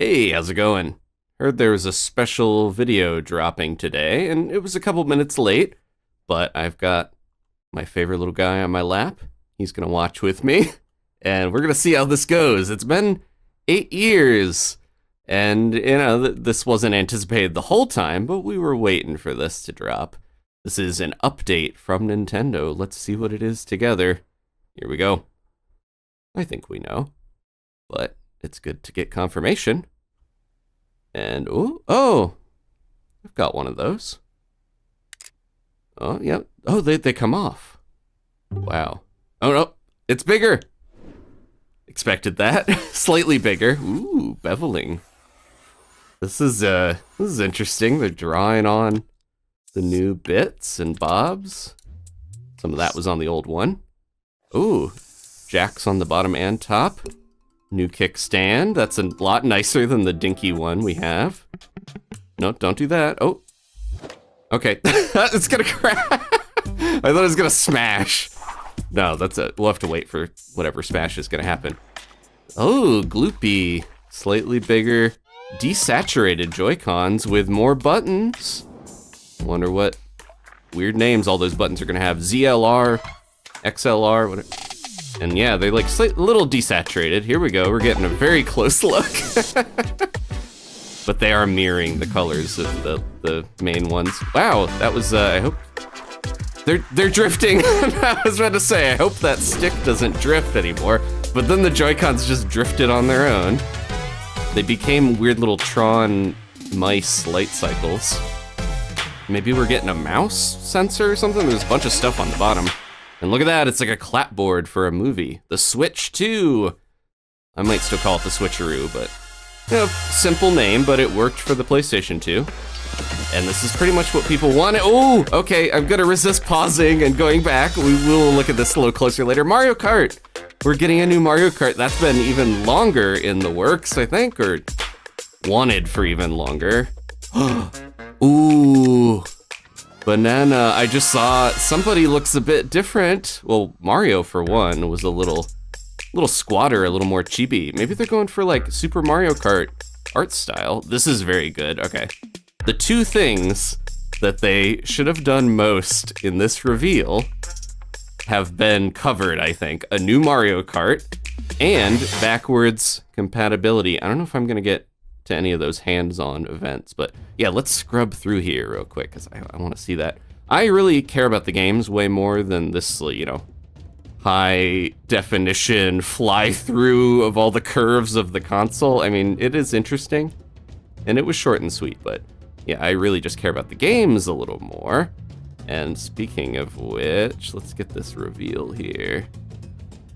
Hey, how's it going? Heard there was a special video dropping today, and it was a couple minutes late, but I've got my favorite little guy on my lap. He's gonna watch with me, and we're gonna see how this goes. It's been 8 years, and this wasn't anticipated the whole time, but we were waiting for this to drop. This is an update from Nintendo. Let's see what it is together. Here we go. I think we know, but it's good to get confirmation. And oh, I've got one of those. Oh, yeah. Oh, they come off. Wow. Oh no, it's bigger. Expected that. Slightly bigger. Ooh, beveling. This is interesting. They're drawing on the new bits and bobs. Some of that was on the old one. Ooh, jacks on the bottom and top. New kickstand. That's a lot nicer than the dinky one we have. No, don't do that. Oh. Okay. It's gonna crash. I thought it was gonna smash. No, that's it. We'll have to wait for whatever smash is gonna happen. Oh, gloopy. Slightly bigger, desaturated Joy-Cons with more buttons. Wonder what weird names all those buttons are gonna have. ZLR, XLR, whatever. And yeah, they're like a little desaturated. Here we go, we're getting a very close look. But they are mirroring the colors of the main ones. Wow, that was, I hope, they're drifting. I was about to say, I hope that stick doesn't drift anymore. But then the Joy-Cons just drifted on their own. They became weird little Tron mice light cycles. Maybe we're getting a mouse sensor or something? There's a bunch of stuff on the bottom. And look at that, it's like a clapboard for a movie. The Switch 2. I might still call it the Switcheroo, but simple name, but it worked for the PlayStation 2. And this is pretty much what people wanted. Oh, okay, I'm gonna resist pausing and going back. We will look at this a little closer later. Mario Kart. We're getting a new Mario Kart. That's been even longer in the works, I think, or wanted for even longer. Ooh. Banana, I just saw somebody looks a bit different. Well, Mario for one was a little squatter, a little more chibi. Maybe they're going for like Super Mario Kart art style. This is very good. Okay. The two things that they should have done most in this reveal have been covered, I think. A new Mario Kart and backwards compatibility. I don't know if I'm gonna get to any of those hands-on events, but yeah, let's scrub through here real quick because I want to see that. I really care about the games way more than this, high definition fly through of all the curves of the console. I mean, it is interesting, and it was short and sweet, but yeah, I really just care about the games a little more. And speaking of which, let's get this reveal here.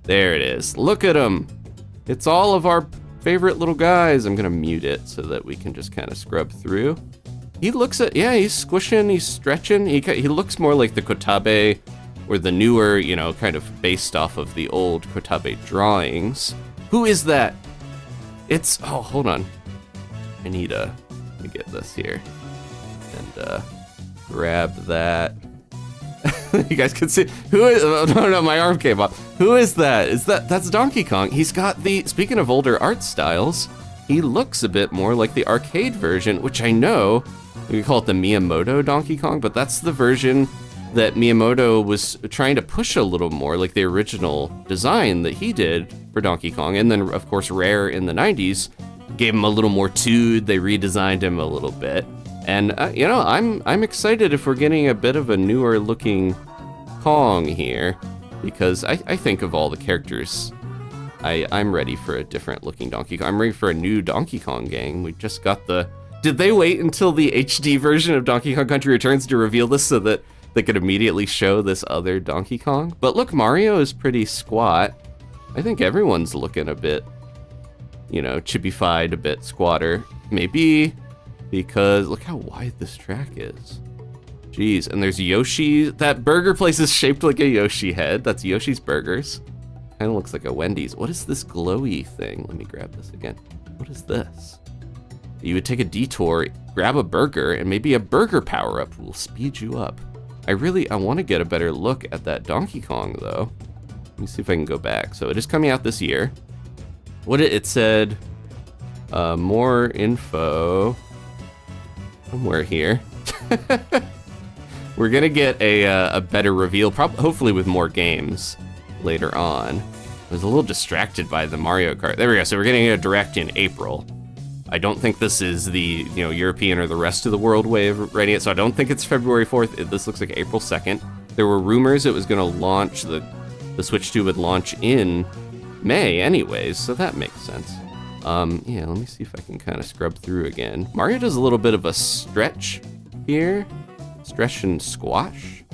There it is. Look at him. It's all of our favorite little guys. I'm gonna mute it so that we can just kind of scrub through. He looks at, yeah, he's squishing, he's stretching. He looks more like the Kotabe or the newer, kind of based off of the old Kotabe drawings. Who is that? It's, oh, hold on. I need let me get this here. And grab that. You guys can see, who is, oh, no, my arm came up. Who is that? That's Donkey Kong. He's got speaking of older art styles, he looks a bit more like the arcade version, which I know, we call it the Miyamoto Donkey Kong, but that's the version that Miyamoto was trying to push a little more, like the original design that he did for Donkey Kong. And then, of course, Rare in the 90s gave him a little more tood, they redesigned him a little bit. And, I'm excited if we're getting a bit of a newer looking Kong here, because I think of all the characters, I'm ready for a different looking Donkey Kong. I'm ready for a new Donkey Kong gang. We just got did they wait until the HD version of Donkey Kong Country Returns to reveal this so that they could immediately show this other Donkey Kong? But look, Mario is pretty squat. I think everyone's looking a bit, chibified, a bit squatter. Maybe because look how wide this track is. Jeez, and there's Yoshi. That burger place is shaped like a Yoshi head. That's Yoshi's Burgers. Kind of looks like a Wendy's. What is this glowy thing? Let me grab this again. What is this? You would take a detour, grab a burger, and maybe a burger power-up will speed you up. I want to get a better look at that Donkey Kong, though. Let me see if I can go back. So it is coming out this year. It said More info somewhere here. We're gonna get a better reveal, hopefully with more games later on. I was a little distracted by the Mario Kart. There we go. So we're getting a direct in April. I don't think this is the European or the rest of the world way of writing it, so I don't think it's February 4th. This looks like April 2nd. There were rumors it was going to launch, the Switch 2 would launch in May anyways, so that makes sense. Yeah, let me see if I can kind of scrub through again. Mario does a little bit of a stretch here. Stretch and squash.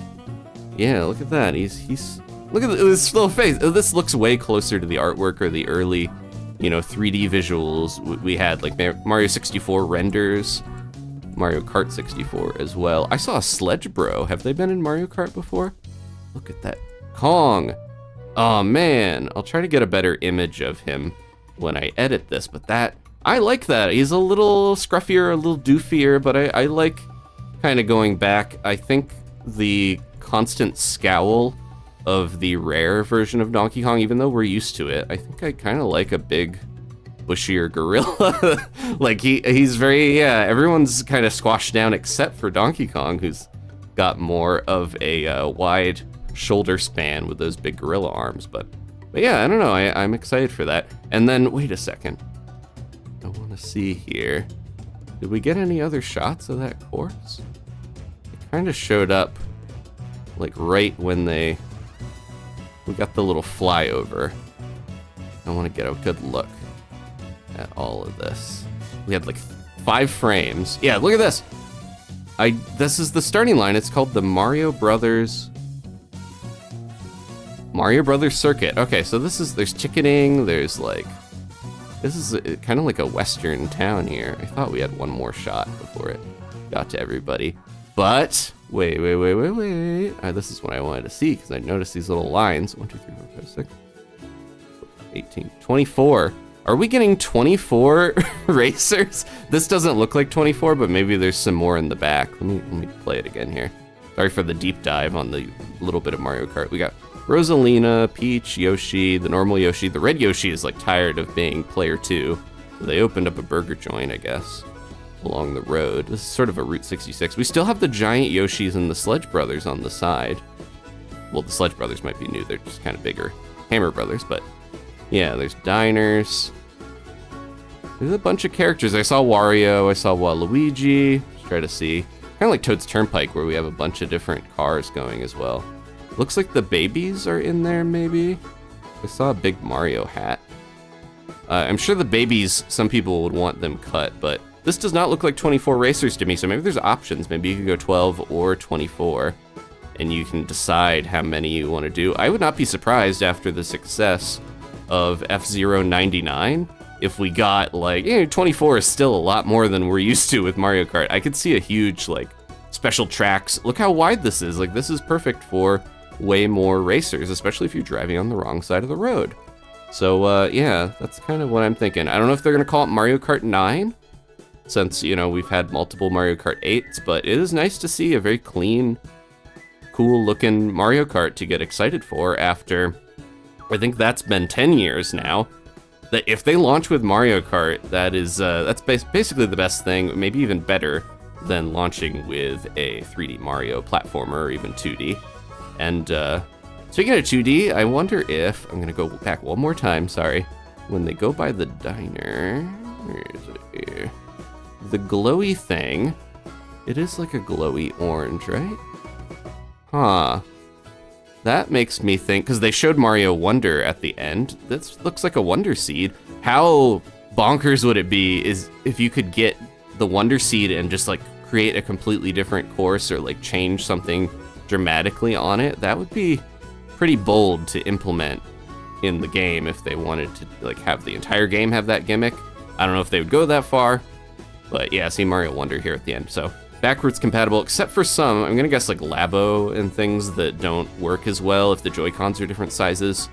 Yeah, look at that. He's look at this little face. Oh, this looks way closer to the artwork or the early 3D visuals we had, like Mario 64 renders, Mario Kart 64 as well. I saw a Sledge Bro. Have they been in Mario Kart before? Look at that. Kong. Oh man, I'll try to get a better image of him when I edit this, but I like that. He's a little scruffier, a little doofier, but I like kind of going back. I think the constant scowl of the rare version of Donkey Kong, even though we're used to it, I think I kind of like a big, bushier gorilla. Like he's very, everyone's kind of squashed down except for Donkey Kong, who's got more of a wide shoulder span with those big gorilla arms. But yeah, I don't know, I'm excited for that. And then, wait a second. I want to see here. Did we get any other shots of that course? It kind of showed up like right when we got the little flyover. I want to get a good look at all of this. We had like 5 frames. Yeah, look at this. This is the starting line. It's called the Mario Brothers Circuit. Okay, so there's ticketing, this is kind of like a western town here. I thought we had one more shot before it got to everybody. But, wait. This is what I wanted to see, because I noticed these little lines. 1, 2, 3, 4, 5, 6, 18, 24. Are we getting 24 racers? This doesn't look like 24, but maybe there's some more in the back. Let me play it again here. Sorry for the deep dive on the little bit of Mario Kart. We got Rosalina, Peach, Yoshi, the normal Yoshi. The red Yoshi is like tired of being player 2. So they opened up a burger joint, I guess, along the road. This is sort of a Route 66. We still have the giant Yoshis and the Sledge Brothers on the side. Well, the Sledge Brothers might be new. They're just kind of bigger Hammer Brothers, but yeah, there's diners. There's a bunch of characters. I saw Wario, I saw Waluigi. Let's try to see. Kind of like Toad's Turnpike, where we have a bunch of different cars going as well. Looks like the babies are in there, maybe. I saw a big Mario hat. I'm sure the babies, some people would want them cut, but this does not look like 24 racers to me, so maybe there's options. Maybe you can go 12 or 24, and you can decide how many you want to do. I would not be surprised after the success of F-Zero 99 if we got, like, 24 is still a lot more than we're used to with Mario Kart. I could see a huge, like, special tracks. Look how wide this is. Like, this is perfect for way more racers, especially if you're driving on the wrong side of the road. So, yeah, that's kind of what I'm thinking. I don't know if they're going to call it Mario Kart 9, since, we've had multiple Mario Kart 8s, but it is nice to see a very clean, cool-looking Mario Kart to get excited for after, I think that's been 10 years now. That if they launch with Mario Kart, that's basically the best thing, maybe even better than launching with a 3D Mario platformer or even 2D. And speaking of 2D, I wonder if, I'm gonna go back one more time, sorry. When they go by the diner, where is it here? The glowy thing, it is like a glowy orange, right? Huh. That makes me think, because they showed Mario Wonder at the end. This looks like a Wonder Seed. How bonkers would it be is if you could get the Wonder Seed and just like create a completely different course or like change something dramatically on it? That would be pretty bold to implement in the game if they wanted to like have the entire game have that gimmick. I don't know if they would go that far, but yeah, see Mario Wonder here at the end. So backwards compatible, except for some, I'm gonna guess like Labo and things that don't work as well if the Joy-Cons are different sizes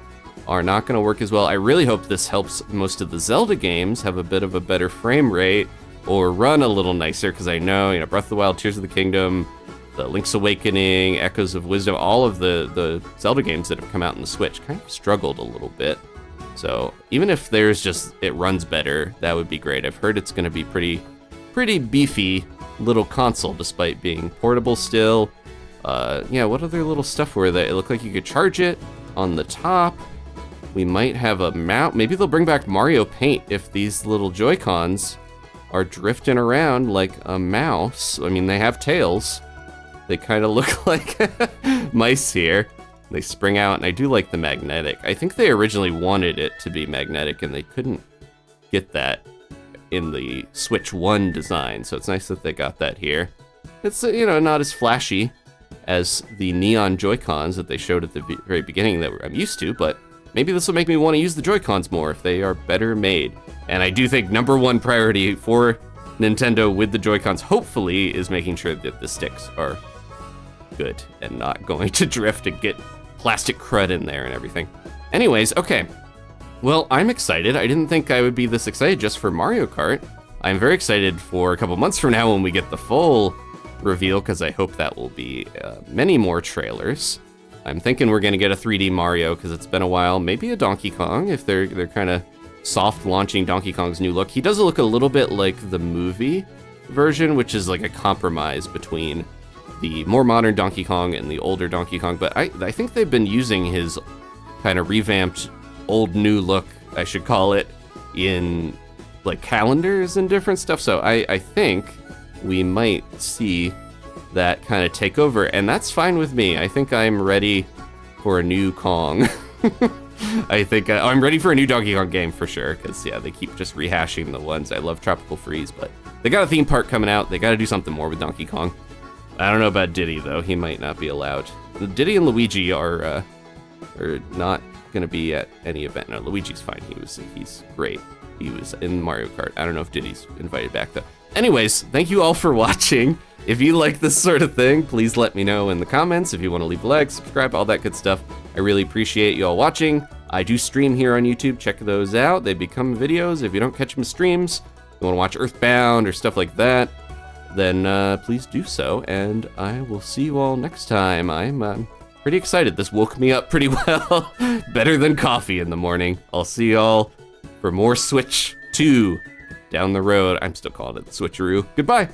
are not gonna work as well. I really hope this helps most of the Zelda games have a bit of a better frame rate or run a little nicer, because I know, Breath of the Wild, Tears of the Kingdom, the Link's Awakening, Echoes of Wisdom, all of the Zelda games that have come out in the Switch kind of struggled a little bit So even if there's just, it runs better, that would be great. I've heard it's gonna be pretty beefy little console despite being portable still. Yeah, what other little stuff were there? It looked like you could charge it on the top. We might have a mount. Maybe they'll bring back Mario Paint if these little Joy-Cons are drifting around like a mouse. I mean, they have tails. They kind of look like mice here. They spring out, and I do like the magnetic. I think they originally wanted it to be magnetic, and they couldn't get that in the Switch 1 design, so it's nice that they got that here. It's, you know, not as flashy as the neon Joy-Cons that they showed at the very beginning that I'm used to, but maybe this will make me want to use the Joy-Cons more if they are better made. And I do think #1 priority for Nintendo with the Joy-Cons, hopefully, is making sure that the sticks are good and not going to drift and get plastic crud in there and everything. Anyways, okay. Well, I'm excited. I didn't think I would be this excited just for Mario Kart. I'm very excited for a couple months from now when we get the full reveal, because I hope that will be many more trailers. I'm thinking we're gonna get a 3D Mario because it's been a while. Maybe a Donkey Kong if they're kind of soft launching Donkey Kong's new look. He does look a little bit like the movie version, which is like a compromise between the more modern Donkey Kong and the older Donkey Kong, but I think they've been using his kind of revamped old new look, I should call it, in like calendars and different stuff, so I think we might see that kind of take over, and that's fine with me. I think I'm ready for a new Kong. I think I'm ready for a new Donkey Kong game for sure, because yeah, they keep just rehashing the ones. I love Tropical Freeze, but they got a theme park coming out. They got to do something more with Donkey Kong. I don't know about Diddy though. He might not be allowed. Diddy and Luigi are not gonna be at any event. No, Luigi's fine. He's great. He was in Mario Kart. I don't know if Diddy's invited back though. Anyways, thank you all for watching. If you like this sort of thing, please let me know in the comments. If you want to leave a like, subscribe, all that good stuff. I really appreciate you all watching. I do stream here on YouTube. Check those out. They become videos. If you don't catch them streams, you want to watch Earthbound or stuff like that, then please do so, and I will see you all next time. I'm pretty excited. This woke me up pretty well. Better than coffee in the morning. I'll see y'all for more Switch 2 down the road. I'm still calling it the Switcheroo. Goodbye.